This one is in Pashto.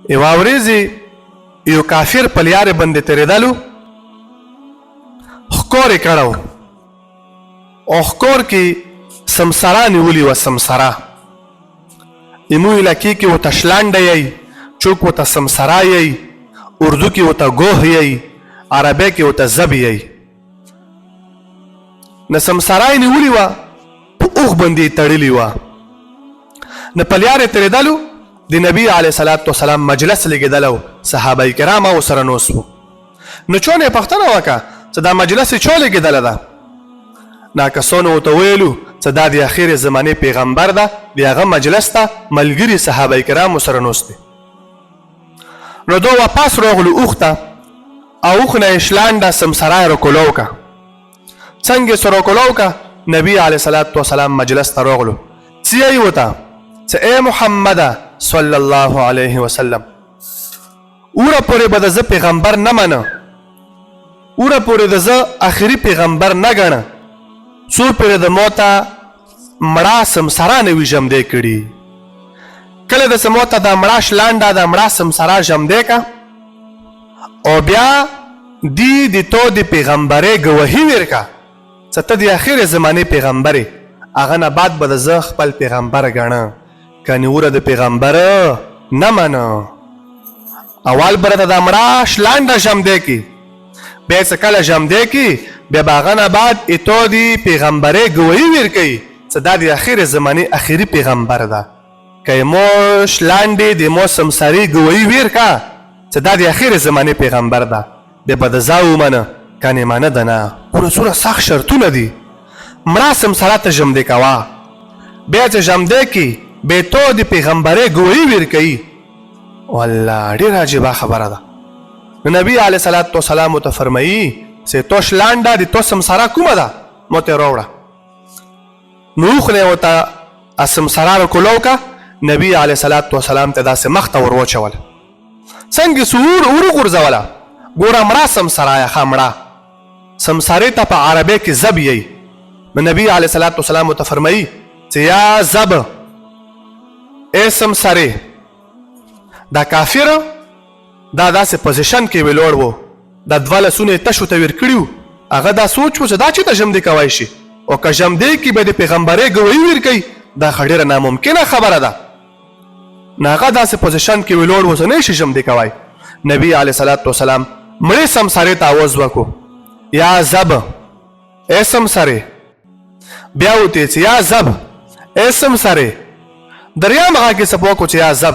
یوه ورځې یو کافر په لیارې باندې تېرېدلو، ښکور یې کړی و او ښکور کې سمسره نیولې وه. سمسره زموږ علاقې کې ورته شلانډه یی، چوک ورته سمسره یی، اردو کې ورته ګوه یی، عربی کې ورته زب یی. نه سمسره یې نیولې وه، په اوښ باندې یې تړلې وه. نه په لیارې تېرېدلو، د نبي علیه صلات وسلام مجلس لګېدلی و، صحابه کرام ورسره نوست وو. نو چون یې پوښتنه وکړه چې دا مجلس یې چا لګېدلی ده؟ ناکسانو ورته ویلو چې دا د اخر زمانې پیغمبر ده، د هغه مجلس ته ملګري صحابه کرام ورسره نوست دي. نو دو واپس راغلو اوښ ته، او اوښ نه یې شلانډه سمسره یې راکولو کړه. څنګه یې سره راکولو کړه، نبي علیه صلات وسلام مجلس ته راغلو. څه یې ورته چې ای محمده صلی الله علیه وسلم، اوره پورې به د زه پیغمبر نه منه، اوره پورې د زه آخري پیغمبر نه ګڼه، څو پورې د موته مړه سمسره نه وي ژمدی کړي. کله د موته دا مړه شلانډه دا مړه سمسره ژمدی که، او بیا دی د تو د پیغمبرۍ ګواهي ورکه چې ته د آخر زمانې پیغمبر یې، هغه نه بعد به د زه خپل پیغمبر ګڼه. که نیوره د پیغمبر نه منه، اول به راته دا مړه شلانډه ژمدی کړي، بیا چې کله ژمدی کړي، بیا به هغه نه بعد تو د پیغمبرۍ ګواهي ورکوي چې دا د آخر زمانې آخري پیغمبر ده. که یې مو شلانډې د مو سمسرې ګواهي ورکه چې دا د آخر زمانې پیغمبر ده، بیا به د ځا ومنه، کنې منه ده نه. څومره سخت شرطونه دي. مړه سمسره ته ژمدی کوه، بیا چې ژمدی کړي بیا تو د پیغمبرۍ ګواهي ورکوي. والله ډېره عجیبه خبره ده. نو نبي علیه صلات وسلام ورته فرمایي چې تو شلانډه د تو سمسره کومه ده، مو ته راوړه. نو اوښ نه یې ورته سمسره راکولو که، نبي علیه صلات وسلام ته داسې مخ ته ور واچوله. څنګه سو ور وغورځوله، ګوره مړه سمسره یه، ښه مړه سمسرې ته په عربۍ کې زب یی. نو نبي علیه صلات وسلام ورته فرمایي چې یا زب، ای سمسرې، دا کافر دا داسې پوزیشن کې ویلوړ و، دا دوه لاسونه یې تشو ته ویر کړي وو، هغه دا سوچ و چې دا چېرته ژمدی کوی شي، او که ژمدی کړي به د پیغمبرۍ ګواهي ورکوي، دا خو ډېره ناممکنه خبره ده. نو هغه داسې پوزیشن کې ویلوړ و چې نه شي ژمدی کوی. نبي علیه صلات وسلام مړې سمسرې ته آواز وکړو، یا زب، ای سمسرې. بیا ورته چې یا زب، ای سمسرې. دریم هغه کې څه وکړو چې یا زب.